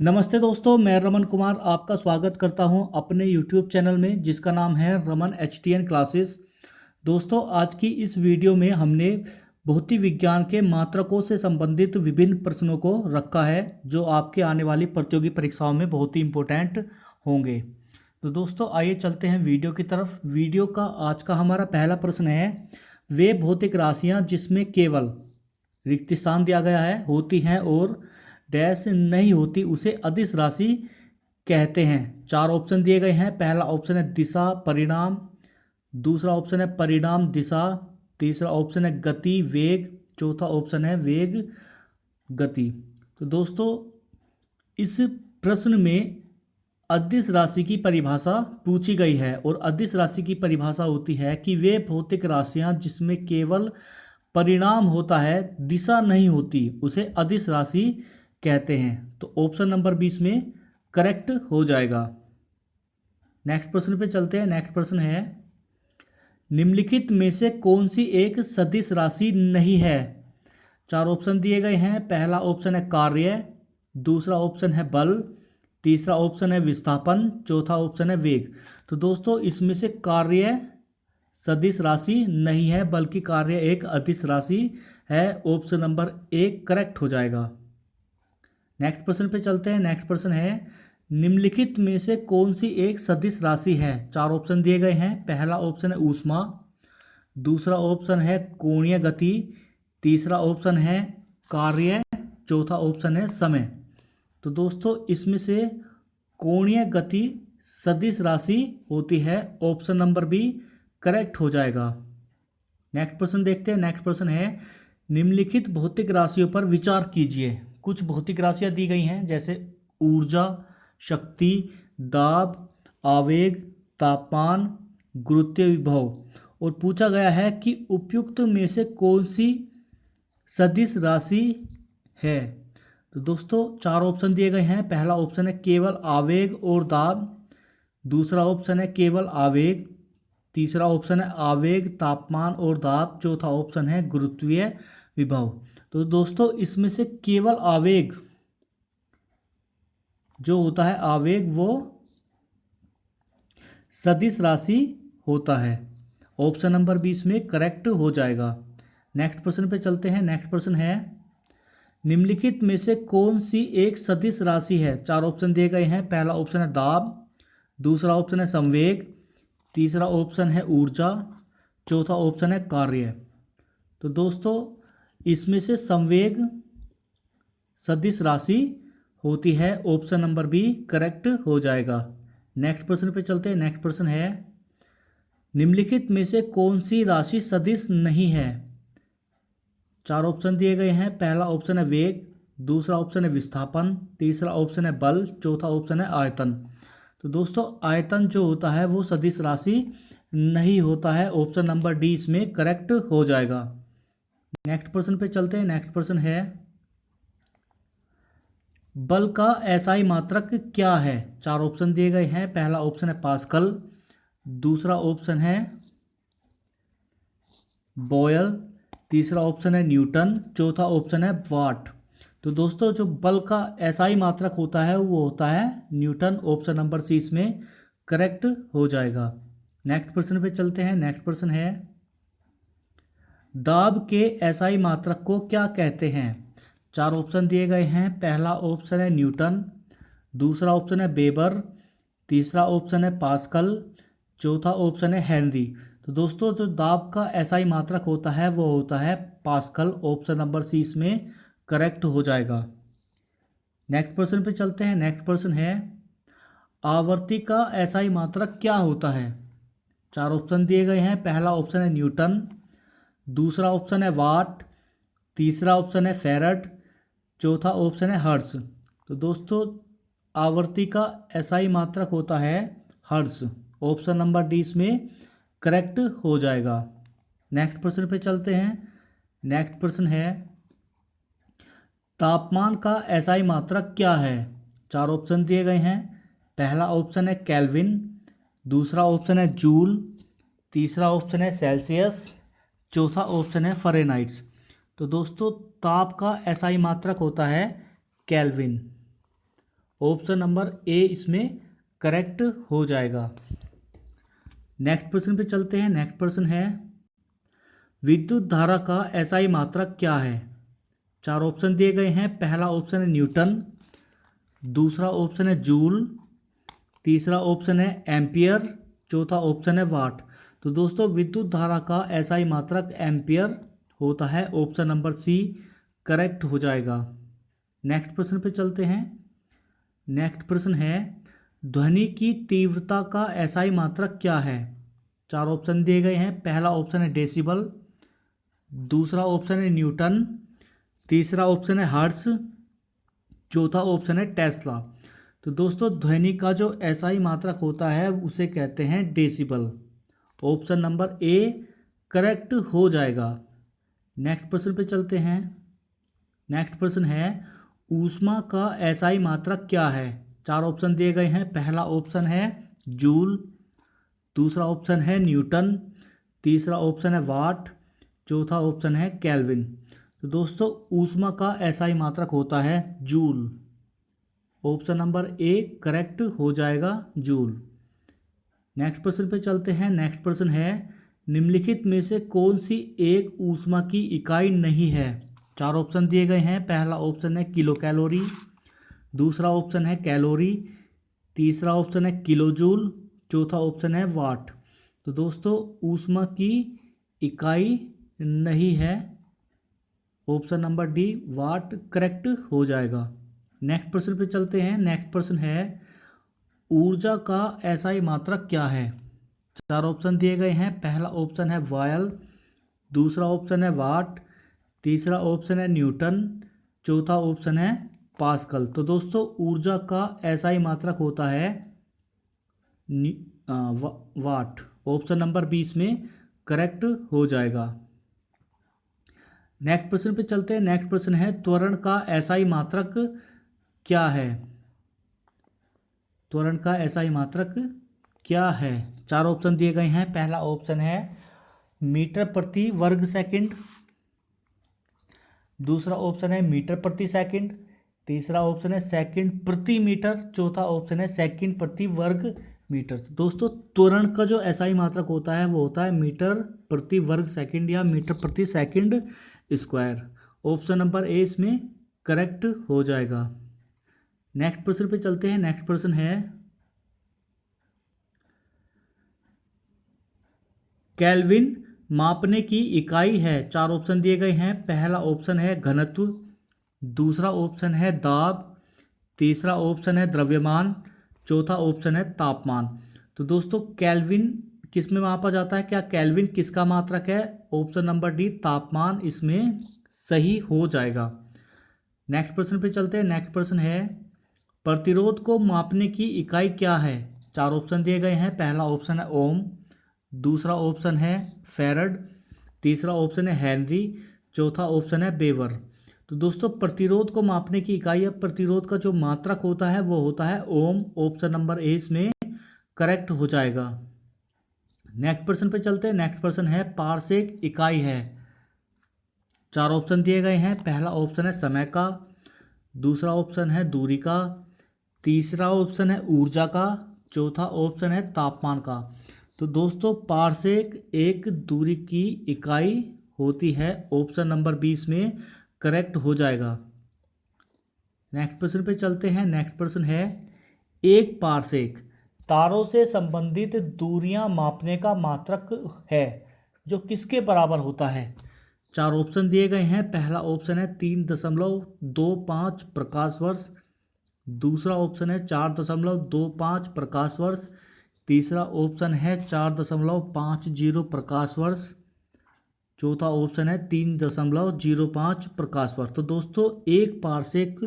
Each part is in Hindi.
नमस्ते दोस्तों, मैं रमन कुमार आपका स्वागत करता हूं अपने YouTube चैनल में जिसका नाम है रमन HTN क्लासेस। दोस्तों, आज की इस वीडियो में हमने भौतिक विज्ञान के मात्रकों से संबंधित विभिन्न प्रश्नों को रखा है जो आपके आने वाली प्रतियोगी परीक्षाओं में बहुत ही इम्पोर्टेंट होंगे। तो दोस्तों, आइए चलते हैं वीडियो की तरफ। वीडियो का आज का हमारा पहला प्रश्न है, वे भौतिक राशियाँ जिसमें केवल रिक्त स्थान दिया गया है होती हैं और डैश नहीं होती उसे अदिश राशि कहते हैं। चार ऑप्शन दिए गए हैं। पहला ऑप्शन है दिशा परिणाम, दूसरा ऑप्शन है परिणाम दिशा, तीसरा ऑप्शन है गति वेग, चौथा ऑप्शन है वेग गति। तो दोस्तों, इस प्रश्न में अदिश राशि की परिभाषा पूछी गई है और अदिश राशि की परिभाषा होती है कि वे भौतिक राशियां जिसमें केवल परिणाम होता है, दिशा नहीं होती, उसे अदिश राशि कहते हैं। तो ऑप्शन नंबर 20 में करेक्ट हो जाएगा। नेक्स्ट प्रश्न पे चलते हैं। नेक्स्ट प्रश्न है, निम्नलिखित में से कौन सी एक सदिश राशि नहीं है। चार ऑप्शन दिए गए हैं। पहला ऑप्शन है कार्य, दूसरा ऑप्शन है बल, तीसरा ऑप्शन है विस्थापन, चौथा ऑप्शन है वेग। तो दोस्तों, इसमें से कार्य सदिश राशि नहीं है बल्कि कार्य एक अदिश राशि है। ऑप्शन नंबर 1 करेक्ट हो जाएगा। नेक्स्ट प्रश्न पे चलते हैं। नेक्स्ट प्रश्न है, निम्नलिखित में से कौन सी एक सदिश राशि है। चार ऑप्शन दिए गए हैं। पहला ऑप्शन है ऊष्मा, दूसरा ऑप्शन है कोणीय गति, तीसरा ऑप्शन है कार्य, चौथा ऑप्शन है समय। तो दोस्तों, इसमें से कोणीय गति सदिश राशि होती है। ऑप्शन नंबर बी करेक्ट हो जाएगा। नेक्स्ट प्रश्न देखते हैं। नेक्स्ट प्रश्न है, निम्नलिखित भौतिक राशियों पर विचार कीजिए। कुछ भौतिक राशियां दी गई हैं जैसे ऊर्जा, शक्ति, दाब, आवेग, तापमान, गुरुत्वीय विभव, और पूछा गया है कि उपयुक्त में से कौन सी सदिश राशि है। तो दोस्तों, चार ऑप्शन दिए गए हैं। पहला ऑप्शन है केवल आवेग और दाब, दूसरा ऑप्शन है केवल आवेग, तीसरा ऑप्शन है आवेग, तापमान और दाब, चौथा ऑप्शन है गुरुत्वीय विभव। तो दोस्तों, इसमें से केवल आवेग जो होता है, आवेग वो सदिश राशि होता है। ऑप्शन नंबर 20 में करेक्ट हो जाएगा। नेक्स्ट प्रश्न पे चलते हैं। नेक्स्ट प्रश्न है, निम्नलिखित में से कौन सी एक सदिश राशि है। चार ऑप्शन दिए गए हैं। पहला ऑप्शन है दाब, दूसरा ऑप्शन है संवेग, तीसरा ऑप्शन है ऊर्जा, चौथा ऑप्शन है कार्य। तो दोस्तों, इसमें से संवेग सदिश राशि होती है। ऑप्शन नंबर बी करेक्ट हो जाएगा। नेक्स्ट प्रश्न पे चलते हैं। नेक्स्ट प्रश्न है, निम्नलिखित में से कौन सी राशि सदिश नहीं है। चार ऑप्शन दिए गए हैं। पहला ऑप्शन है वेग, दूसरा ऑप्शन है विस्थापन, तीसरा ऑप्शन है बल, चौथा ऑप्शन है आयतन। तो दोस्तों, आयतन जो होता है वो सदिश राशि नहीं होता है। ऑप्शन नंबर डी इसमें करेक्ट हो जाएगा। नेक्स्ट प्रश्न पे चलते हैं। नेक्स्ट प्रश्न है, बल का एसआई मात्रक क्या है। चार ऑप्शन दिए गए हैं। पहला ऑप्शन है पास्कल, दूसरा ऑप्शन है बॉयल, तीसरा ऑप्शन है न्यूटन, चौथा ऑप्शन है वाट। तो दोस्तों, जो बल का एसआई मात्रक होता है वो होता है न्यूटन। ऑप्शन नंबर सी इसमें करेक्ट हो जाएगा। नेक्स्ट प्रश्न पे चलते हैं। नेक्स्ट प्रश्न है, दाब के एसआई मात्रक को क्या कहते हैं। चार ऑप्शन दिए गए हैं। पहला ऑप्शन है न्यूटन, दूसरा ऑप्शन है वेबर, तीसरा ऑप्शन है पास्कल, चौथा ऑप्शन है हेनरी। तो दोस्तों, जो दाब का एसआई मात्रक होता है वो होता है पास्कल। ऑप्शन नंबर सी इसमें करेक्ट हो जाएगा। नेक्स्ट प्रश्न पे चलते हैं। नेक्स्ट प्रश्न है, आवर्ती का एसआई मात्रक क्या होता है। चार ऑप्शन दिए गए हैं। पहला ऑप्शन है न्यूटन, दूसरा ऑप्शन है वाट, तीसरा ऑप्शन है फैराड, चौथा ऑप्शन है हर्ट्ज। तो दोस्तों, आवर्ती का एसआई मात्रक होता है हर्ट्ज। ऑप्शन नंबर डी इसमें करेक्ट हो जाएगा। नेक्स्ट प्रश्न पे चलते हैं। नेक्स्ट प्रश्न है, तापमान का एसआई मात्रक क्या है। चार ऑप्शन दिए गए हैं। पहला ऑप्शन है केल्विन, दूसरा ऑप्शन है जूल, तीसरा ऑप्शन है सेल्सियस, चौथा ऑप्शन है फ़ारेनहाइट। तो दोस्तों, ताप का एसआई मात्रक होता है केल्विन। ऑप्शन नंबर ए इसमें करेक्ट हो जाएगा। नेक्स्ट प्रश्न पे चलते हैं। नेक्स्ट प्रश्न है विद्युत धारा का एसआई मात्रक क्या है। 4 ऑप्शन दिए गए हैं। पहला ऑप्शन है न्यूटन, दूसरा ऑप्शन है जूल, तीसरा ऑप्शन है एम्पियर, चौथा ऑप्शन है वाट। तो दोस्तों विद्युत धारा का एसआई मात्रक एम्पियर होता है। ऑप्शन नंबर सी करेक्ट हो जाएगा। नेक्स्ट प्रश्न पे चलते हैं। नेक्स्ट प्रश्न है ध्वनि की तीव्रता का एसआई मात्रक क्या है। 4 ऑप्शन दिए गए हैं। पहला ऑप्शन है डेसिबल, दूसरा ऑप्शन है न्यूटन, तीसरा ऑप्शन है हर्ट्ज, चौथा ऑप्शन है टेस्ला। तो दोस्तों ध्वनि का जो एसआई मात्रक होता है उसे कहते हैं decibel. Option number A correct हो जाएगा। नेक्स्ट प्रश्न पे चलते हैं। नेक्स्ट प्रश्न है ऊष्मा का एसआई मात्रक क्या है। 4 ऑप्शन दिए गए हैं। पहला ऑप्शन है जूल, दूसरा ऑप्शन है न्यूटन, तीसरा ऑप्शन है वाट, चौथा ऑप्शन है केल्विन। तो दोस्तों ऊष्मा का एसआई मात्रक होता है joule. Option number A correct हो जाएगा, जूल। नेक्स्ट प्रश्न पे चलते हैं। नेक्स्ट प्रश्न है निम्नलिखित में से कौन सी एक ऊष्मा की इकाई नहीं है। 4 ऑप्शन दिए गए हैं। पहला ऑप्शन है किलो कैलोरी, दूसरा ऑप्शन है कैलोरी, तीसरा ऑप्शन है किलो जूल, चौथा ऑप्शन है वाट। तो दोस्तों ऊष्मा की इकाई नहीं है। ऑप्शन नंबर डी वाट करेक्ट हो जाएगा। नेक्स्ट प्रश्न पे चलते हैं। नेक्स्ट प्रश्न है ऊर्जा का एसआई मात्रक क्या है। 4 ऑप्शन दिए गए हैं। पहला ऑप्शन है वायल, दूसरा ऑप्शन है वाट, तीसरा ऑप्शन है न्यूटन, चौथा ऑप्शन है पास्कल। तो दोस्तों ऊर्जा का एसआई मात्रक होता है वाट। ऑप्शन नंबर 20 में करेक्ट हो जाएगा। नेक्स्ट प्रश्न पे चलते हैं। नेक्स्ट प्रश्न है त्वरण का एसआई मात्रक क्या है। त्वरण का एसआई मात्रक क्या है। 4 ऑप्शन दिए गए हैं। पहला ऑप्शन है मीटर प्रति वर्ग सेकंड, दूसरा ऑप्शन है मीटर प्रति सेकंड, तीसरा ऑप्शन है सेकंड प्रति मीटर, चौथा ऑप्शन है सेकंड प्रति वर्ग मीटर। तो दोस्तों त्वरण का जो एसआई मात्रक होता है वो होता है मीटर प्रति वर्ग सेकंड या मीटर प्रति second square. Option number A इसमें करेक्ट हो जाएगा। नेक्स्ट प्रश्न पे चलते हैं। नेक्स्ट प्रश्न है केल्विन मापने की इकाई है। 4 ऑप्शन दिए गए हैं। पहला ऑप्शन है घनत्व, दूसरा ऑप्शन है दाब, तीसरा ऑप्शन है द्रव्यमान, चौथा ऑप्शन है तापमान। तो दोस्तों केल्विन किस में मापा जाता है, क्या केल्विन किसका मात्रक है। ऑप्शन नंबर डी तापमान इसमें सही हो जाएगा। नेक्स्ट प्रश्न पे चलते हैं। नेक्स्ट प्रश्न है प्रतिरोध को मापने की इकाई क्या है। 4 ऑप्शन दिए गए हैं। पहला ऑप्शन है ओम, दूसरा ऑप्शन है फैरड, तीसरा ऑप्शन है हेनरी, चौथा ऑप्शन है बेवर। तो दोस्तों प्रतिरोध को मापने की इकाई या प्रतिरोध का जो मात्रक होता है वो होता है ओम। ऑप्शन नंबर ए इसमें करेक्ट हो जाएगा। नेक्स्ट प्रश्न पे चलते हैं। नेक्स्ट प्रश्न है पारसेक इकाई है। 4 ऑप्शन दिए गए हैं। पहला ऑप्शन है समय का, दूसरा ऑप्शन है दूरी का, तीसरा ऑप्शन है ऊर्जा का, चौथा ऑप्शन है तापमान का। तो दोस्तों पारसेक एक दूरी की इकाई होती है। ऑप्शन नंबर 20 में करेक्ट हो जाएगा। नेक्स्ट प्रश्न पे चलते हैं। नेक्स्ट प्रश्न है एक पारसेक तारों से संबंधित दूरियां मापने का मात्रक है जो किसके बराबर होता है। 4 ऑप्शन दिए गए हैं। पहला ऑप्शन है 3.25 प्रकाश वर्ष, दूसरा ऑप्शन है 4.25 प्रकाश वर्ष, तीसरा ऑप्शन है 4.50 प्रकाश वर्ष, चौथा ऑप्शन है 3.05 प्रकाश वर्ष। तो दोस्तों एक पारसेक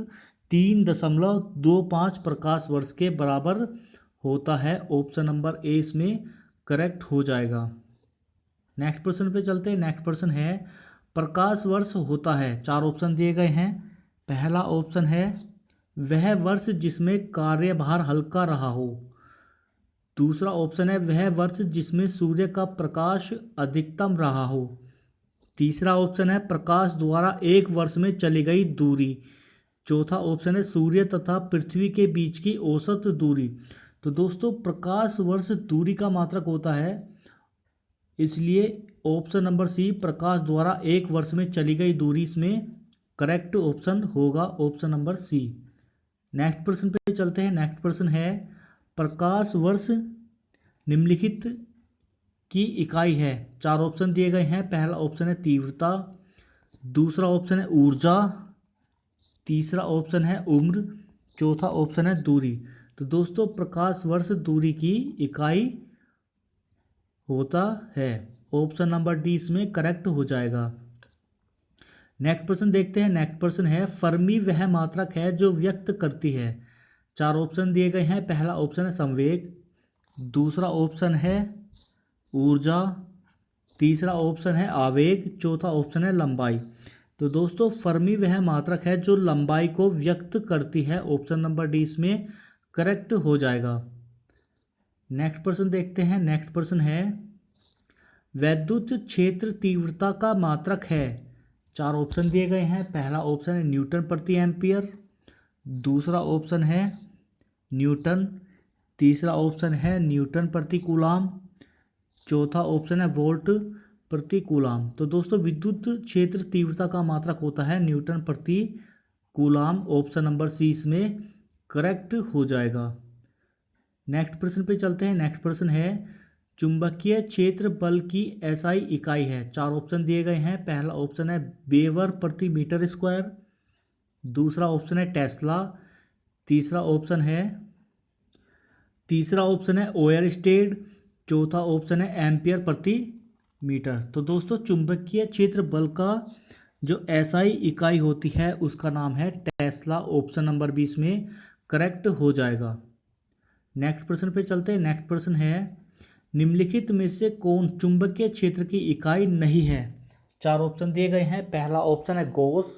3.25 प्रकाश वर्ष के बराबर होता है। ऑप्शन नंबर ए इसमें करेक्ट हो जाएगा। नेक्स्ट प्रश्न पे चलते हैं। नेक्स्ट प्रश्न है प्रकाश वर्ष होता है। 4 ऑप्शन दिए गए हैं। पहला ऑप्शन है वह वर्ष जिसमें कार्यभार हल्का रहा हो, दूसरा ऑप्शन है वह वर्ष जिसमें सूर्य का प्रकाश अधिकतम रहा हो, तीसरा ऑप्शन है प्रकाश द्वारा एक वर्ष में चली गई दूरी, चौथा ऑप्शन है सूर्य तथा पृथ्वी के बीच की औसत दूरी। तो दोस्तों प्रकाश वर्ष दूरी का मात्रक होता है, इसलिए ऑप्शन नंबर सी प्रकाश द्वारा एक वर्ष में चली गई दूरी इसमें करेक्ट ऑप्शन होगा, ऑप्शन नंबर सी। नेक्स्ट प्रश्न पे चलते हैं। नेक्स्ट प्रश्न है प्रकाश वर्ष निम्नलिखित की इकाई है। चार ऑप्शन दिए गए हैं। पहला ऑप्शन है तीव्रता, दूसरा ऑप्शन है ऊर्जा, तीसरा ऑप्शन है उम्र, चौथा ऑप्शन है दूरी। तो दोस्तों प्रकाश वर्ष दूरी की इकाई होता है, ऑप्शन नंबर डी इसमें करेक्ट हो जाएगा। नेक्स्ट प्रश्न देखते हैं। नेक्स्ट प्रश्न है फर्मी वह मात्रक है जो व्यक्त करती है। चार ऑप्शन दिए गए हैं। पहला ऑप्शन है संवेग, दूसरा ऑप्शन है ऊर्जा, तीसरा ऑप्शन है आवेग, चौथा ऑप्शन है लंबाई। तो दोस्तों फर्मी वह मात्रक है जो लंबाई को व्यक्त करती है, ऑप्शन नंबर डी इसमें करेक्ट हो जाएगा। नेक्स्ट प्रश्न देखते हैं। नेक्स्ट प्रश्न है वैद्युत क्षेत्र तीव्रता का मात्रक है। चार ऑप्शन दिए गए हैं। पहला ऑप्शन है न्यूटन प्रति एम्पियर, दूसरा ऑप्शन है न्यूटन, तीसरा ऑप्शन है न्यूटन प्रति कूलाम, चौथा ऑप्शन है वोल्ट प्रति कूलाम। तो दोस्तों विद्युत क्षेत्र तीव्रता का मात्रक होता है न्यूटन प्रति कूलाम, ऑप्शन नंबर सी इसमें करेक्ट हो जाएगा। नेक्स्ट प्रश्न पे चलते हैं। नेक्स्ट प्रश्न है चुंबकीय क्षेत्र बल की एसआई इकाई है। चार ऑप्शन दिए गए हैं। पहला ऑप्शन है वेबर प्रति मीटर स्क्वायर, दूसरा ऑप्शन है टेस्ला, तीसरा ऑप्शन है ओयरस्टेड, चौथा ऑप्शन है एम्पियर प्रति मीटर। तो दोस्तों चुंबकीय क्षेत्र बल का जो एसआई इकाई होती है उसका नाम है टेस्ला, ऑप्शन नंबर 20 में करेक्ट हो जाएगा। नेक्स्ट प्रश्न पे चलते हैं। नेक्स्ट प्रश्न है निम्नलिखित में से कौन चुंबकीय क्षेत्र की इकाई नहीं है। चार ऑप्शन दिए गए हैं। पहला ऑप्शन है गॉस,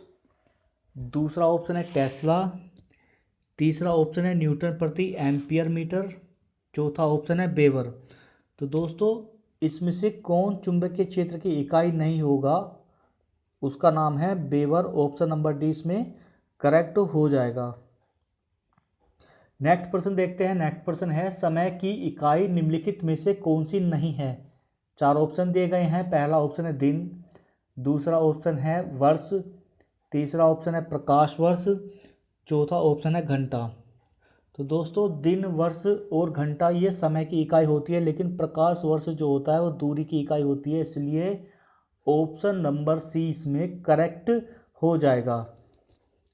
दूसरा ऑप्शन है टेस्ला, तीसरा ऑप्शन है न्यूटन प्रति एम्पियर मीटर, चौथा ऑप्शन है वेबर। तो दोस्तों इसमें से कौन चुंबकीय क्षेत्र की इकाई नहीं होगा, उसका नाम है वेबर, ऑप्शन नंबर डी इसमें करेक्ट हो जाएगा। नेक्स्ट प्रश्न देखते हैं। नेक्स्ट प्रश्न है समय की इकाई निम्नलिखित में से कौन सी नहीं है। चार ऑप्शन दिए गए हैं। पहला ऑप्शन है दिन, दूसरा ऑप्शन है वर्ष, तीसरा ऑप्शन है प्रकाश वर्ष, चौथा ऑप्शन है घंटा। तो दोस्तों दिन, वर्ष और घंटा ये समय की इकाई होती है, लेकिन प्रकाश वर्ष जो होता है वो दूरी की इकाई होती है, इसलिए ऑप्शन नंबर सी इसमें करेक्ट हो जाएगा।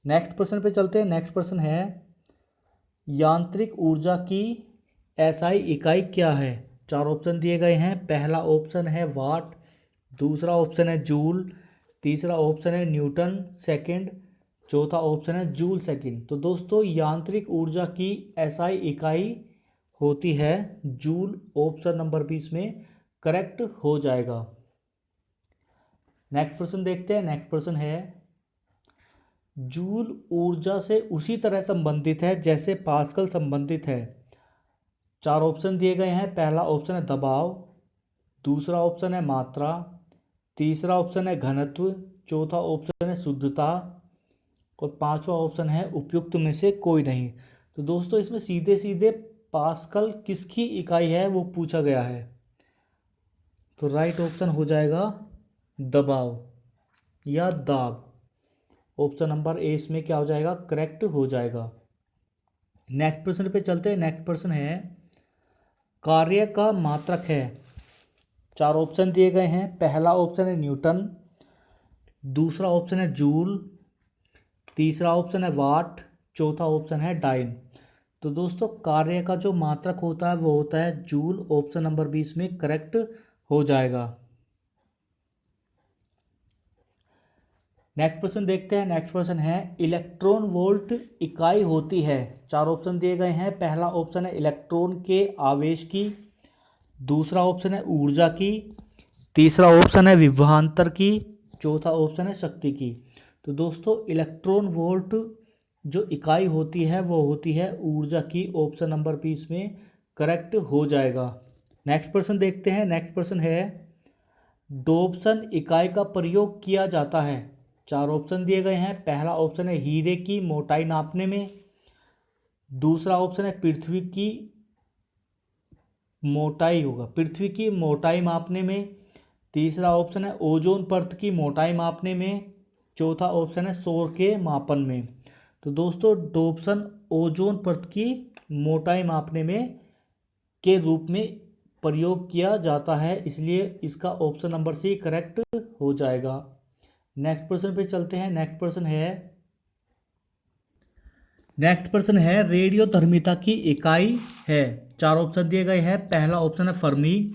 नेक्स्ट प्रश्न पे चलते हैं। नेक्स्ट प्रश्न है यांत्रिक ऊर्जा की एसआई इकाई क्या है। चार ऑप्शन दिए गए हैं। पहला ऑप्शन है वाट, दूसरा ऑप्शन है जूल, तीसरा ऑप्शन है न्यूटन सेकंड, चौथा ऑप्शन है जूल सेकंड। तो दोस्तों यांत्रिक ऊर्जा की एसआई इकाई होती है जूल, ऑप्शन नंबर 20 में करेक्ट हो जाएगा। नेक्स्ट प्रश्न देखते हैं। नेक्स्ट प्रश्न है जूल ऊर्जा से उसी तरह संबंधित है जैसे पास्कल संबंधित है। चार ऑप्शन दिए गए हैं। पहला ऑप्शन है दबाव, दूसरा ऑप्शन है मात्रा, तीसरा ऑप्शन है घनत्व, चौथा ऑप्शन है शुद्धता और पांचवा ऑप्शन है उपयुक्त में से कोई नहीं। तो दोस्तों इसमें सीधे सीधे पास्कल किसकी इकाई है वो पूछा गया है, तो राइट ऑप्शन हो जाएगा दबाव या दाब, ऑप्शन नंबर ए इसमें क्या हो जाएगा करेक्ट हो जाएगा। नेक्स्ट प्रश्न पे चलते हैं। नेक्स्ट प्रश्न है कार्य का मात्रक है। चार ऑप्शन दिए गए हैं। पहला ऑप्शन है न्यूटन, दूसरा ऑप्शन है जूल, तीसरा ऑप्शन है वाट, चौथा ऑप्शन है डाइन। तो दोस्तों कार्य का जो मात्रक होता है वो होता है जूल, ऑप्शन नंबर 20 में करेक्ट हो जाएगा। नेक्स्ट प्रश्न देखते हैं। नेक्स्ट प्रश्न है इलेक्ट्रॉन वोल्ट इकाई होती है। चार ऑप्शन दिए गए हैं। पहला ऑप्शन है इलेक्ट्रॉन के आवेश की, दूसरा ऑप्शन है ऊर्जा की, तीसरा ऑप्शन है विभवांतर की, चौथा ऑप्शन है शक्ति की। तो दोस्तों इलेक्ट्रॉन वोल्ट जो इकाई होती है वो होती है ऊर्जा की, ऑप्शन नंबर 20 में करेक्ट हो जाएगा। नेक्स्ट प्रश्न देखते हैं। नेक्स्ट प्रश्न है डॉप्सन इकाई का प्रयोग किया जाता है। चार ऑप्शन दिए गए हैं। पहला ऑप्शन है हीरे की मोटाई नापने में, दूसरा ऑप्शन है पृथ्वी की मोटाई होगा, पृथ्वी की मोटाई मापने में, तीसरा ऑप्शन है ओजोन परत की मोटाई मापने में, चौथा ऑप्शन है सौर के मापन में। तो दोस्तों ऑप्शन ओजोन परत की मोटाई मापने में के रूप में प्रयोग किया जाता है, इसलिए इसका ऑप्शन नंबर सी करेक्ट हो जाएगा। नेक्स्ट प्रश्न पे चलते हैं। नेक्स्ट प्रश्न है रेडियोधर्मिता की इकाई है। चार ऑप्शन दिए गए हैं। पहला ऑप्शन है फर्मी,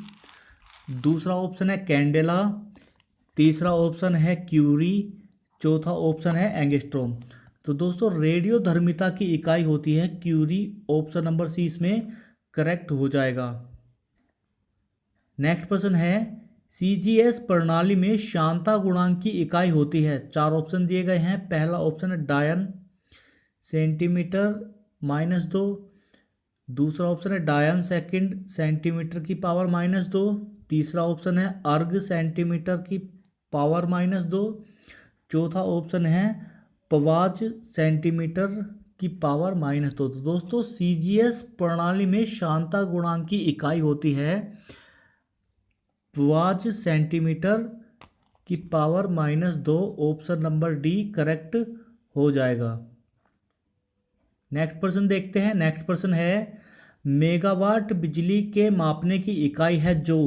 दूसरा ऑप्शन है कैंडेला, तीसरा ऑप्शन है क्यूरी, चौथा ऑप्शन है एंगस्ट्रॉम। तो दोस्तों रेडियोधर्मिता की इकाई होती है क्यूरी, ऑप्शन नंबर सी इसमें करेक्ट हो जाएगा। नेक्स्ट प्रश्न है सीजीएस प्रणाली में शांता गुणांक की इकाई होती है। चार ऑप्शन दिए गए हैं। पहला ऑप्शन है डायन सेंटीमीटर -2, दूसरा ऑप्शन है डायन सेकंड सेंटीमीटर की पावर -2, तीसरा ऑप्शन है अर्ग सेंटीमीटर की पावर -2, चौथा ऑप्शन है पवाज सेंटीमीटर की पावर -2। तो दोस्तों सीजीएस प्रणाली में शांता गुणांक की इकाई होती है पवाज सेंटीमीटर की power -2, option number D correct हो जाएगा। नेक्स्ट प्रश्न देखते हैं। नेक्स्ट प्रश्न है मेगावाट बिजली के मापने की इकाई है जो।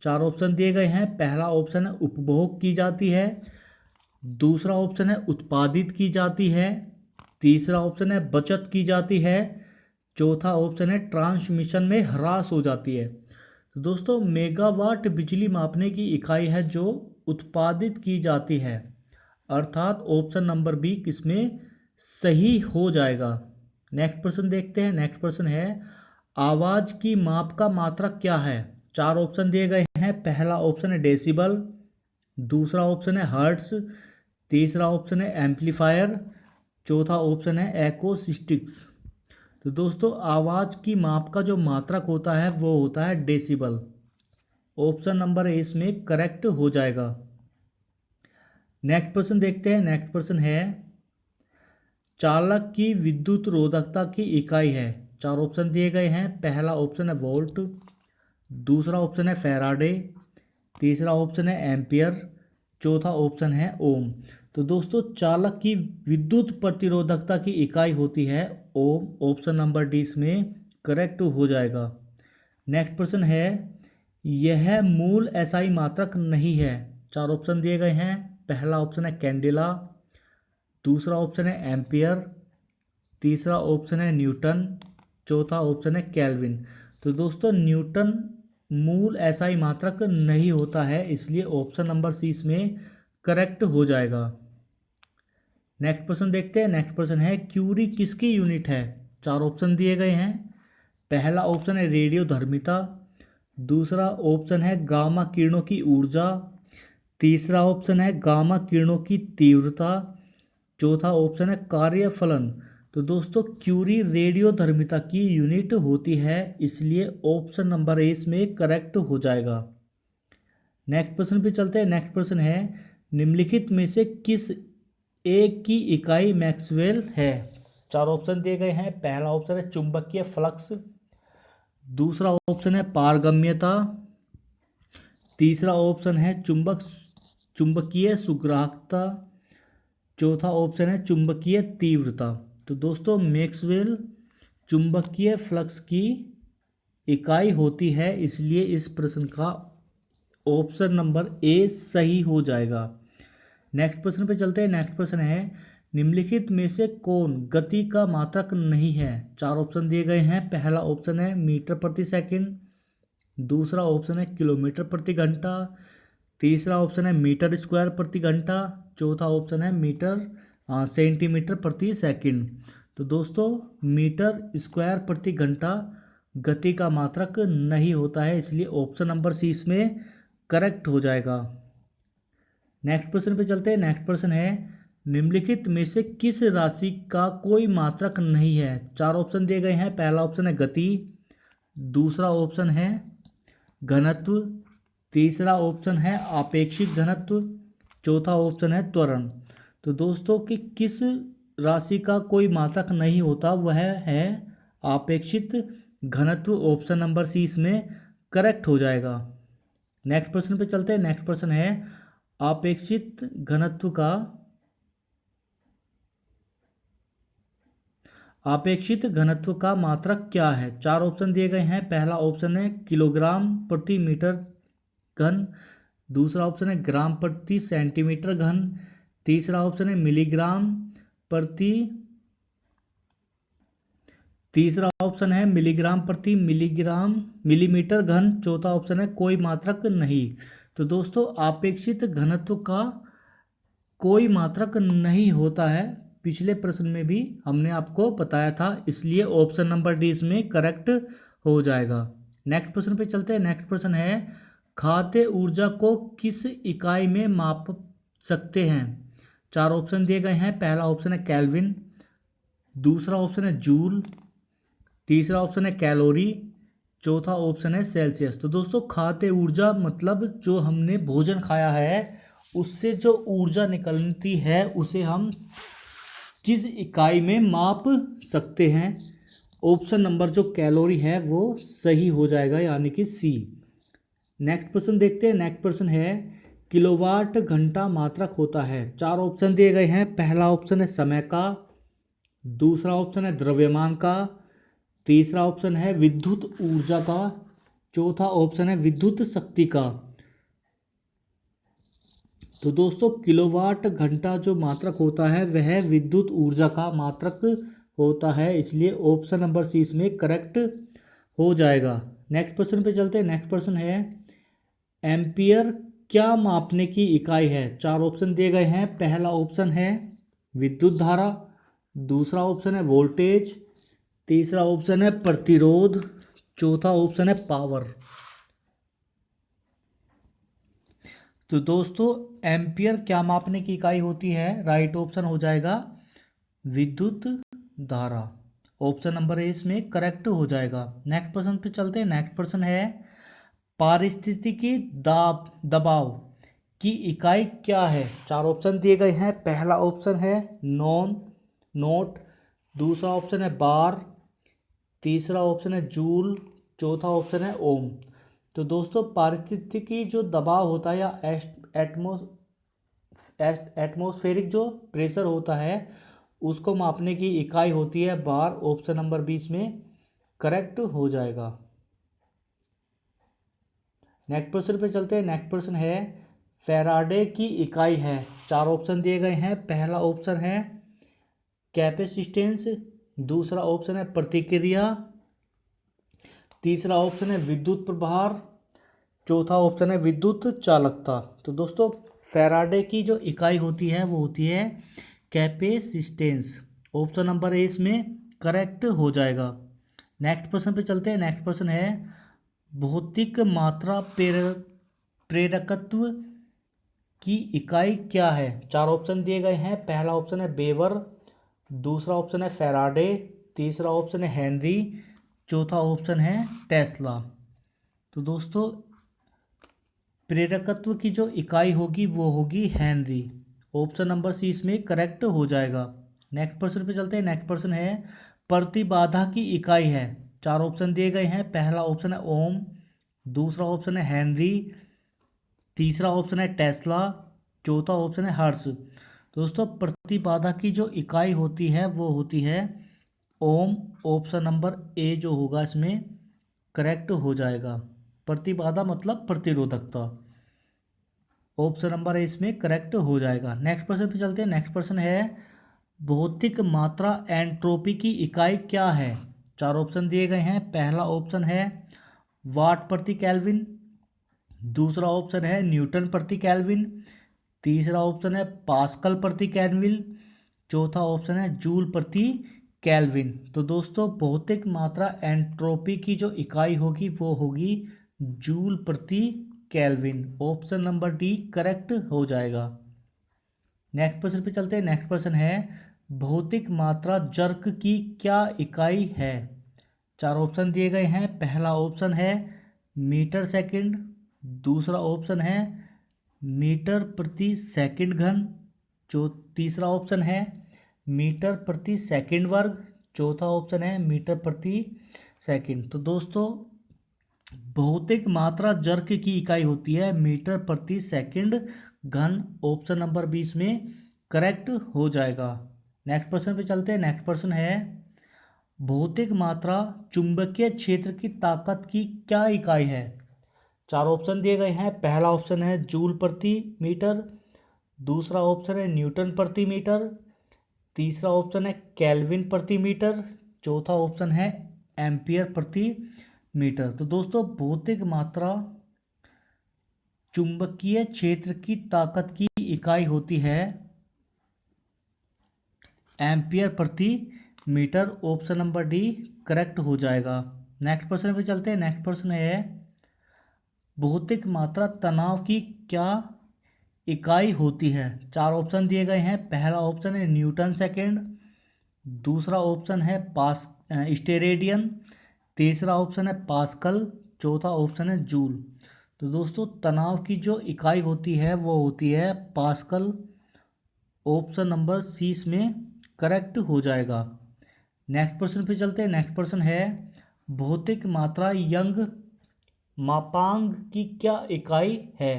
चार ऑप्शन दिए गए हैं। पहला ऑप्शन है उपभोग की जाती है, दूसरा ऑप्शन है उत्पादित की जाती है, तीसरा ऑप्शन है बचत की जाती है, चौथा ऑप्शन है ट्रांसमिशन में ह्रास हो जाती है। तो दोस्तों मेगावाट बिजली मापने की इकाई है जो उत्पादित की जाती है, अर्थात ऑप्शन नंबर बी किसमें सही हो जाएगा। नेक्स्ट प्रश्न देखते हैं। नेक्स्ट प्रश्न है आवाज़ की माप का मात्रक क्या है। चार ऑप्शन दिए गए हैं। पहला ऑप्शन है डेसिबल, दूसरा ऑप्शन है हर्ट्स, तीसरा ऑप्शन है एम्पलीफायर, चौथा ऑप्शन है एकॉस्टिक्स। तो दोस्तों आवाज़ की माप का जो मात्रक होता है वो होता है डेसिबल, ऑप्शन नंबर ए इसमें करेक्ट हो जाएगा। नेक्स्ट प्रश्न देखते हैं। नेक्स्ट प्रश्न है चालक की विद्युत रोधकता की इकाई है। चार ऑप्शन दिए गए हैं। पहला ऑप्शन है वोल्ट, दूसरा ऑप्शन है फैराडे, तीसरा ऑप्शन है एम्पियर, चौथा ऑप्शन है ओम। तो दोस्तों चालक की विद्युत प्रतिरोधकता की इकाई होती है ओम, ऑप्शन नंबर डी इसमें करेक्ट हो जाएगा। नेक्स्ट प्रश्न है यह मूल एसआई मात्रक नहीं है। चार ऑप्शन दिए गए हैं। पहला ऑप्शन है कैंडेला, दूसरा ऑप्शन है एम्पियर, तीसरा ऑप्शन है न्यूटन, चौथा ऑप्शन है केल्विन। तो दोस्तों न्यूटन मूल एसआई मात्रक नहीं होता है, इसलिए ऑप्शन नंबर सी इसमें करेक्ट हो जाएगा। नेक्स्ट प्रश्न देखते हैं। नेक्स्ट प्रश्न है क्यूरी किसकी यूनिट है। चार ऑप्शन दिए गए हैं। पहला ऑप्शन है रेडियोधर्मिता, दूसरा ऑप्शन है गामा किरणों की ऊर्जा, तीसरा ऑप्शन है गामा किरणों की तीव्रता, चौथा ऑप्शन है कार्यफलन। तो दोस्तों क्यूरी रेडियोधर्मिता की यूनिट होती है, इसलिए ऑप्शन नंबर ए इसमें करेक्ट हो जाएगा। नेक्स्ट प्रश्न पे चलते हैं। नेक्स्ट प्रश्न है निम्नलिखित में से किस एक की इकाई मैक्सवेल है। चार ऑप्शन दिए गए हैं। पहला ऑप्शन है चुंबकीय फ्लक्स, दूसरा ऑप्शन है पारगम्यता, तीसरा ऑप्शन है चुंबकीय सुग्राहकता, चौथा ऑप्शन है चुंबकीय तीव्रता। तो दोस्तों मैक्सवेल चुंबकीय फ्लक्स की इकाई होती है, इसलिए इस प्रश्न का ऑप्शन नंबर ए सही हो जाएगा। नेक्स्ट प्रश्न पे चलते हैं। नेक्स्ट प्रश्न है निम्नलिखित में से कौन गति का मात्रक नहीं है। चार ऑप्शन दिए गए हैं। पहला ऑप्शन है मीटर प्रति सेकंड, दूसरा ऑप्शन है किलोमीटर प्रति घंटा, तीसरा ऑप्शन है मीटर स्क्वायर प्रति घंटा, चौथा ऑप्शन है सेंटीमीटर प्रति सेकंड। तो दोस्तों मीटर स्क्वायर प्रति घंटा गति का मात्रक नहीं होता है, इसलिए ऑप्शन नंबर सी इसमें करेक्ट हो जाएगा। नेक्स्ट प्रश्न पे चलते हैं। नेक्स्ट प्रश्न है निम्नलिखित में से किस राशि का कोई मात्रक नहीं है। चार ऑप्शन दिए गए हैं। पहला ऑप्शन है गति, दूसरा ऑप्शन है घनत्व, तीसरा ऑप्शन है आपेक्षिक घनत्व, चौथा ऑप्शन है त्वरण। तो दोस्तों कि किस राशि का कोई मात्रक नहीं होता, वह है आपेक्षित घनत्व। ऑप्शन नंबर सी इसमें करेक्ट हो जाएगा। नेक्स्ट प्रश्न पे चलते हैं। नेक्स्ट प्रश्न है आपेक्षित घनत्व का मात्रक क्या है। चार ऑप्शन दिए गए हैं। पहला ऑप्शन है किलोग्राम प्रति मीटर घन, दूसरा ऑप्शन है ग्राम प्रति सेंटीमीटर घन, तीसरा ऑप्शन है मिलीग्राम प्रति मिलीमीटर घन, चौथा ऑप्शन है कोई मात्रक नहीं। तो दोस्तों आपेक्षित घनत्व का कोई मात्रक नहीं होता है, पिछले प्रश्न में भी हमने आपको बताया था, इसलिए ऑप्शन नंबर डी इसमें करेक्ट हो जाएगा। नेक्स्ट प्रश्न पे चलते हैं। नेक्स्ट प्रश्न है खाद्य ऊर्जा को किस इकाई में माप सकते हैं। चार ऑप्शन दिए गए हैं। पहला ऑप्शन है केल्विन, दूसरा ऑप्शन है जूल, तीसरा ऑप्शन है कैलोरी, चौथा ऑप्शन है सेल्सियस। तो दोस्तों खाद्य ऊर्जा मतलब जो हमने भोजन खाया है उससे जो ऊर्जा निकलती है उसे हम किस इकाई में माप सकते हैं। ऑप्शन नंबर जो कैलोरी है वो सही हो जाएगा, यानी कि सी। नेक्स्ट प्रश्न देखते हैं। नेक्स्ट प्रश्न है किलोवाट घंटा मात्रक होता है। चार ऑप्शन दिए गए हैं। पहला ऑप्शन है समय का, दूसरा ऑप्शन है द्रव्यमान का, तीसरा ऑप्शन है विद्युत ऊर्जा का, चौथा ऑप्शन है विद्युत शक्ति का। तो दोस्तों किलोवाट घंटा जो मात्रक होता है वह विद्युत ऊर्जा का मात्रक होता है, इसलिए ऑप्शन नंबर सी इसमें करेक्ट हो जाएगा। नेक्स्ट प्रश्न पे चलते हैं। नेक्स्ट प्रश्न है एम्पियर क्या मापने की इकाई है। चार ऑप्शन दिए गए हैं। पहला ऑप्शन है विद्युत धारा, दूसरा ऑप्शन है वोल्टेज, तीसरा ऑप्शन है प्रतिरोध, चौथा ऑप्शन है पावर। तो दोस्तों एम्पियर क्या मापने की इकाई होती है। राइट ऑप्शन हो जाएगा विद्युत धारा। ऑप्शन नंबर ए इसमें करेक्ट हो जाएगा। नेक्स्ट प्रश्न पे चलते हैं। नेक्स्ट प्रश्न है पारिस्थितिकी दबाव की इकाई क्या है। चार ऑप्शन दिए गए हैं। पहला ऑप्शन है नोट, दूसरा ऑप्शन है बार, तीसरा ऑप्शन है जूल, चौथा ऑप्शन है ओम। तो दोस्तों पारिस्थितिकी जो दबाव होता है या एटमॉस्फेरिक जो प्रेशर होता है उसको मापने की इकाई होती है बार। ऑप्शन नंबर 20 में करेक्ट हो जाएगा। नेक्स्ट प्रश्न पे चलते हैं। नेक्स्ट प्रश्न है फैराडे की इकाई है। चार ऑप्शन दिए गए हैं। पहला ऑप्शन है कैपेसिटेंस, दूसरा ऑप्शन है प्रतिक्रिया, तीसरा ऑप्शन है विद्युत प्रभार, चौथा ऑप्शन है विद्युत चालकता। तो दोस्तों फैराडे की जो इकाई होती है वो होती है कैपेसिटेंस। ऑप्शन नंबर ए इसमें करेक्ट हो जाएगा। नेक्स्ट प्रश्न पे चलते हैं। नेक्स्ट प्रश्न है भौतिक मात्रा प्रेरकत्व की इकाई क्या है। चार ऑप्शन दिए गए हैं। पहला ऑप्शन है वेबर, दूसरा ऑप्शन है फैराडे, तीसरा ऑप्शन है हेनरी, चौथा ऑप्शन है टेस्ला। तो दोस्तों प्रेरकत्व की जो इकाई होगी वो होगी हेनरी। ऑप्शन नंबर सी इसमें करेक्ट हो जाएगा। नेक्स्ट प्रश्न पे चलते हैं। नेक्स्ट प्रश्न है प्रतिबाधा की इकाई है। चार ऑप्शन दिए गए हैं। पहला ऑप्शन है ओम, दूसरा ऑप्शन है हेनरी, तीसरा ऑप्शन है टेस्ला, चौथा ऑप्शन है हर्ट्ज। दोस्तों प्रतिबाधा की जो इकाई होती है वो होती है ओम। ऑप्शन नंबर ए जो होगा इसमें करेक्ट हो जाएगा। प्रतिबाधा मतलब प्रतिरोधकता। ऑप्शन नंबर ए इसमें करेक्ट हो जाएगा। नेक्स्ट प्रश्न पे चलते हैं। नेक्स्ट प्रश्न है भौतिक मात्रा एंट्रोपी की इकाई क्या है। चार ऑप्शन दिए गए हैं। पहला ऑप्शन है वाट प्रति केल्विन, दूसरा ऑप्शन है न्यूटन प्रति केल्विन, तीसरा ऑप्शन है पास्कल प्रति केल्विन, चौथा ऑप्शन है जूल प्रति केल्विन। तो दोस्तों भौतिक मात्रा एंट्रोपी की जो इकाई होगी वो होगी जूल प्रति kelvin. Option number D correct हो जाएगा। नेक्स्ट प्रश्न पे चलते हैं। नेक्स्ट प्रश्न है भौतिक मात्रा जर्क की क्या इकाई है। चार ऑप्शन दिए गए हैं। पहला ऑप्शन है मीटर सेकंड, दूसरा ऑप्शन है मीटर प्रति सेकंड घन, तीसरा ऑप्शन है मीटर प्रति सेकंड वर्ग, चौथा ऑप्शन है मीटर प्रति सेकंड। तो दोस्तों भौतिक मात्रा जर्क की इकाई होती है मीटर प्रति सेकंड घन। ऑप्शन नंबर 20 में करेक्ट हो जाएगा। नेक्स्ट प्रश्न पे चलते हैं। नेक्स्ट प्रश्न है भौतिक मात्रा चुंबकीय क्षेत्र की ताकत की क्या इकाई है। चार ऑप्शन दिए गए हैं। पहला ऑप्शन है जूल प्रति मीटर, दूसरा ऑप्शन है न्यूटन प्रति मीटर, तीसरा ऑप्शन है केल्विन प्रति मीटर, चौथा ऑप्शन है एम्पियर प्रति मीटर। तो दोस्तों भौतिक मात्रा चुंबकीय क्षेत्र की ताकत की इकाई होती है एम्पियर प्रति metre. Option number D correct हो जाएगा। नेक्स्ट प्रश्न पे चलते हैं। नेक्स्ट प्रश्न है भौतिक मात्रा तनाव की क्या इकाई होती है। चार ऑप्शन दिए गए हैं। पहला ऑप्शन है न्यूटन सेकेंड, दूसरा ऑप्शन है स्टेरेडियन, तीसरा ऑप्शन है पास्कल, चौथा ऑप्शन है जूल। तो दोस्तों तनाव की जो इकाई होती है वो होती है पास्कल। ऑप्शन नंबर सी इसमें करेक्ट हो जाएगा। नेक्स्ट प्रश्न पे चलते हैं। नेक्स्ट प्रश्न है भौतिक मात्रा यंग मापांक की क्या इकाई है।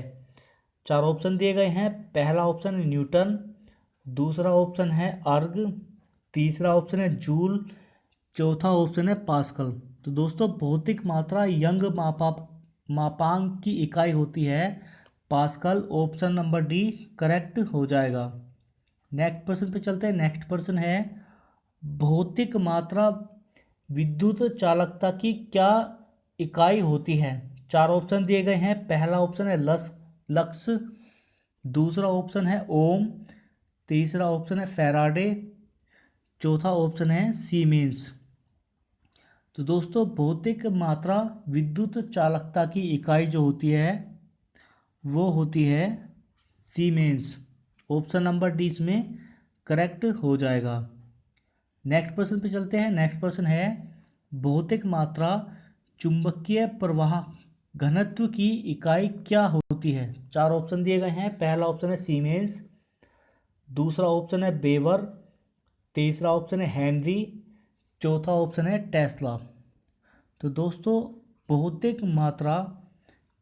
चार ऑप्शन दिए गए हैं। पहला ऑप्शन है न्यूटन, दूसरा ऑप्शन है अर्ग, तीसरा ऑप्शन है जूल, चौथा ऑप्शन है पास्कल। तो दोस्तों भौतिक मात्रा यंग मापांक की इकाई होती है pascal. Option number D correct हो जाएगा। नेक्स्ट प्रश्न पे चलते हैं। नेक्स्ट प्रश्न है भौतिक मात्रा विद्युत चालकता की क्या इकाई होती है। चार ऑप्शन दिए गए हैं। पहला ऑप्शन है लक्स, दूसरा ऑप्शन है ओम, तीसरा ऑप्शन है फैराडे, चौथा ऑप्शन है सीमेंस। तो दोस्तों भौतिक मात्रा विद्युत चालकता की इकाई जो होती है वो होती है सीमेंस। ऑप्शन नंबर डी इसमें करेक्ट हो जाएगा। नेक्स्ट प्रश्न पे चलते हैं। नेक्स्ट प्रश्न है भौतिक मात्रा चुंबकीय प्रवाह घनत्व की इकाई क्या होती है। चार ऑप्शन दिए गए हैं। पहला ऑप्शन है सीमेंस, दूसरा ऑप्शन है बेवर, तीसरा ऑप्शन है हेनरी, चौथा ऑप्शन है टेस्ला। तो दोस्तों भौतिक मात्रा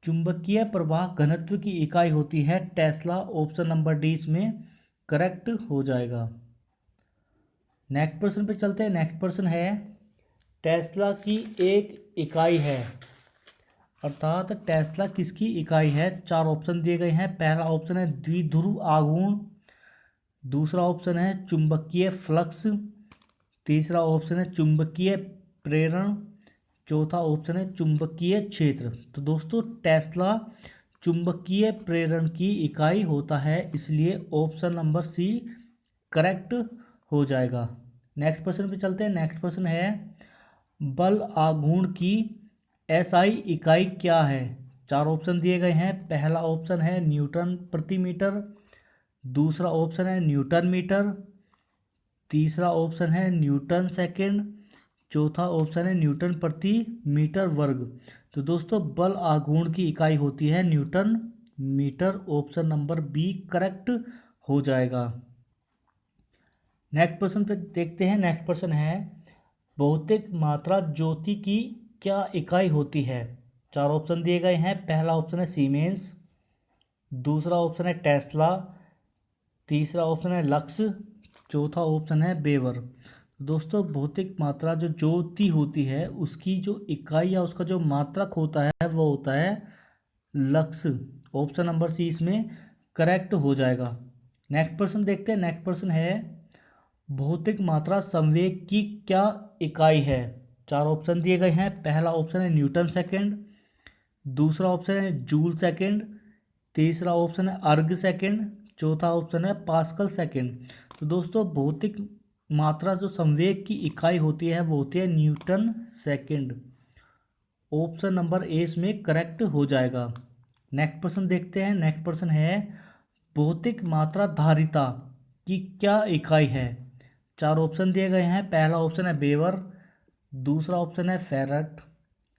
चुंबकीय प्रवाह घनत्व की इकाई होती है टेस्ला। ऑप्शन नंबर डी इसमें करेक्ट हो जाएगा। नेक्स्ट प्रश्न पे चलते हैं। नेक्स्ट प्रश्न है टेस्ला की एक इकाई है, अर्थात टेस्ला किसकी इकाई है। चार ऑप्शन दिए गए हैं। पहला ऑप्शन है द्विध्रुव आघूर्ण, दूसरा ऑप्शन है चुंबकीय फ्लक्स, तीसरा ऑप्शन है चुंबकीय प्रेरण, चौथा ऑप्शन है चुंबकीय क्षेत्र। तो दोस्तों टेस्ला चुंबकीय प्रेरण की इकाई होता है, इसलिए ऑप्शन नंबर सी करेक्ट हो जाएगा। नेक्स्ट प्रश्न पे चलते हैं। नेक्स्ट प्रश्न है बल आघूर्ण की एसआई इकाई क्या है। चार ऑप्शन दिए गए हैं। पहला ऑप्शन है न्यूटन प्रति मीटर, दूसरा ऑप्शन है न्यूटन मीटर, तीसरा ऑप्शन है न्यूटन सेकेंड, चौथा ऑप्शन है न्यूटन प्रति मीटर वर्ग। तो दोस्तों बल आघूर्ण की इकाई होती है newton metre. Option number B correct हो जाएगा। नेक्स्ट प्रश्न पे देखते हैं। नेक्स्ट प्रश्न है भौतिक मात्रा ज्योति की क्या इकाई होती है। चार ऑप्शन दिए गए हैं। पहला ऑप्शन है सीमेंस, दूसरा ऑप्शन है टेस्ला, तीसरा ऑप्शन है लक्स, चौथा ऑप्शन है बेवर। दोस्तों भौतिक मात्रा जो ज्योति होती है उसकी जो इकाई या उसका जो मात्रक होता है वो होता है लक्स। ऑप्शन नंबर सी इसमें करेक्ट हो जाएगा। नेक्स्ट प्रश्न देखते हैं। नेक्स्ट प्रश्न है भौतिक मात्रा संवेग की क्या इकाई है। चार ऑप्शन दिए गए हैं। पहला ऑप्शन है न्यूटन सेकेंड, दूसरा ऑप्शन है जूल सेकेंड, तीसरा ऑप्शन है अर्ग सेकेंड, चौथा ऑप्शन है पास्कल सेकेंड। तो दोस्तों भौतिक मात्रा जो संवेग की इकाई होती है वो होती है newton second. Option number A इसमें करेक्ट हो जाएगा। नेक्स्ट प्रश्न देखते हैं। नेक्स्ट प्रश्न है भौतिक मात्रा धारिता की क्या इकाई है। चार ऑप्शन दिए गए हैं। पहला ऑप्शन है बेवर, दूसरा ऑप्शन है फैराड,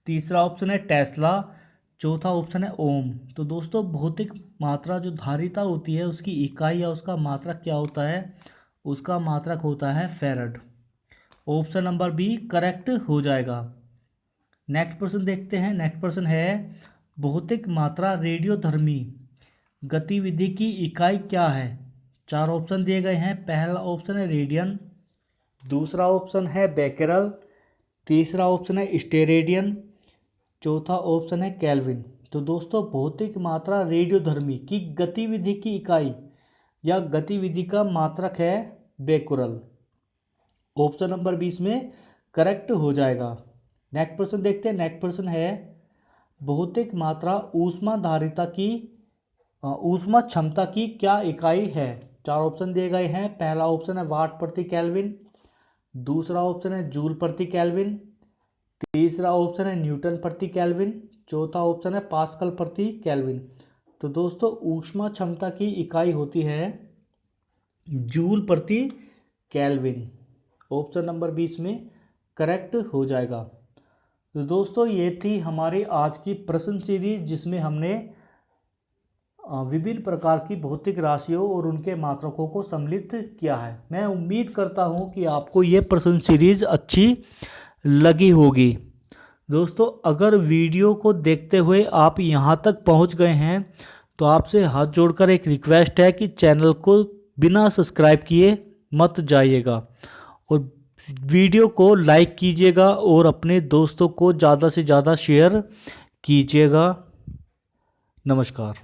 तीसरा ऑप्शन है टेस्ला, चौथा ऑप्शन है ओम। तो दोस्तों भौतिक मात्रा जो धारिता होती है उसकी इकाई या उसका मात्रक क्या होता है, उसका मात्रक होता है farad. Option number B correct हो जाएगा। नेक्स्ट प्रश्न देखते हैं। नेक्स्ट प्रश्न है भौतिक मात्रा रेडियोधर्मी गतिविधि की इकाई क्या है। 4 ऑप्शन दिए गए हैं। पहला ऑप्शन है रेडियन, दूसरा ऑप्शन है बेकेरल, तीसरा ऑप्शन है स्टेरेडियन, चौथा ऑप्शन है केल्विन। तो दोस्तों भौतिक मात्रा रेडियोधर्मी की गतिविधि की इकाई या गतिविधि का मात्रक है बेकुरल। ऑप्शन नंबर 20 में करेक्ट हो जाएगा। नेक्स्ट प्रश्न देखते हैं। नेक्स्ट प्रश्न है भौतिक मात्रा ऊष्माधारिता की ऊष्मा क्षमता की क्या इकाई है। 4 ऑप्शन दिए गए हैं। पहला ऑप्शन है वाट प्रति केल्विन, दूसरा ऑप्शन है जूल प्रति केल्विन, तीसरा ऑप्शन है न्यूटन प्रति केल्विन, चौथा ऑप्शन है पास्कल प्रति केल्विन। तो दोस्तों ऊष्मा क्षमता की इकाई होती है जूल प्रति केल्विन। ऑप्शन नंबर 20 में करेक्ट हो जाएगा। तो दोस्तों ये थी हमारी आज की प्रश्न सीरीज जिसमें हमने विभिन्न प्रकार की भौतिक राशियों और उनके मात्रकों को सम्मिलित किया है। मैं उम्मीद करता हूँ कि आपको ये प्रश्न सीरीज अच्छी लगी होगी। दोस्तों अगर वीडियो को देखते हुए आप यहाँ तक पहुँच गए हैं तो आपसे हाथ जोड़कर एक रिक्वेस्ट है कि चैनल को बिना सब्सक्राइब किए मत जाइएगा और वीडियो को लाइक कीजिएगा और अपने दोस्तों को ज़्यादा से ज़्यादा शेयर कीजिएगा। नमस्कार।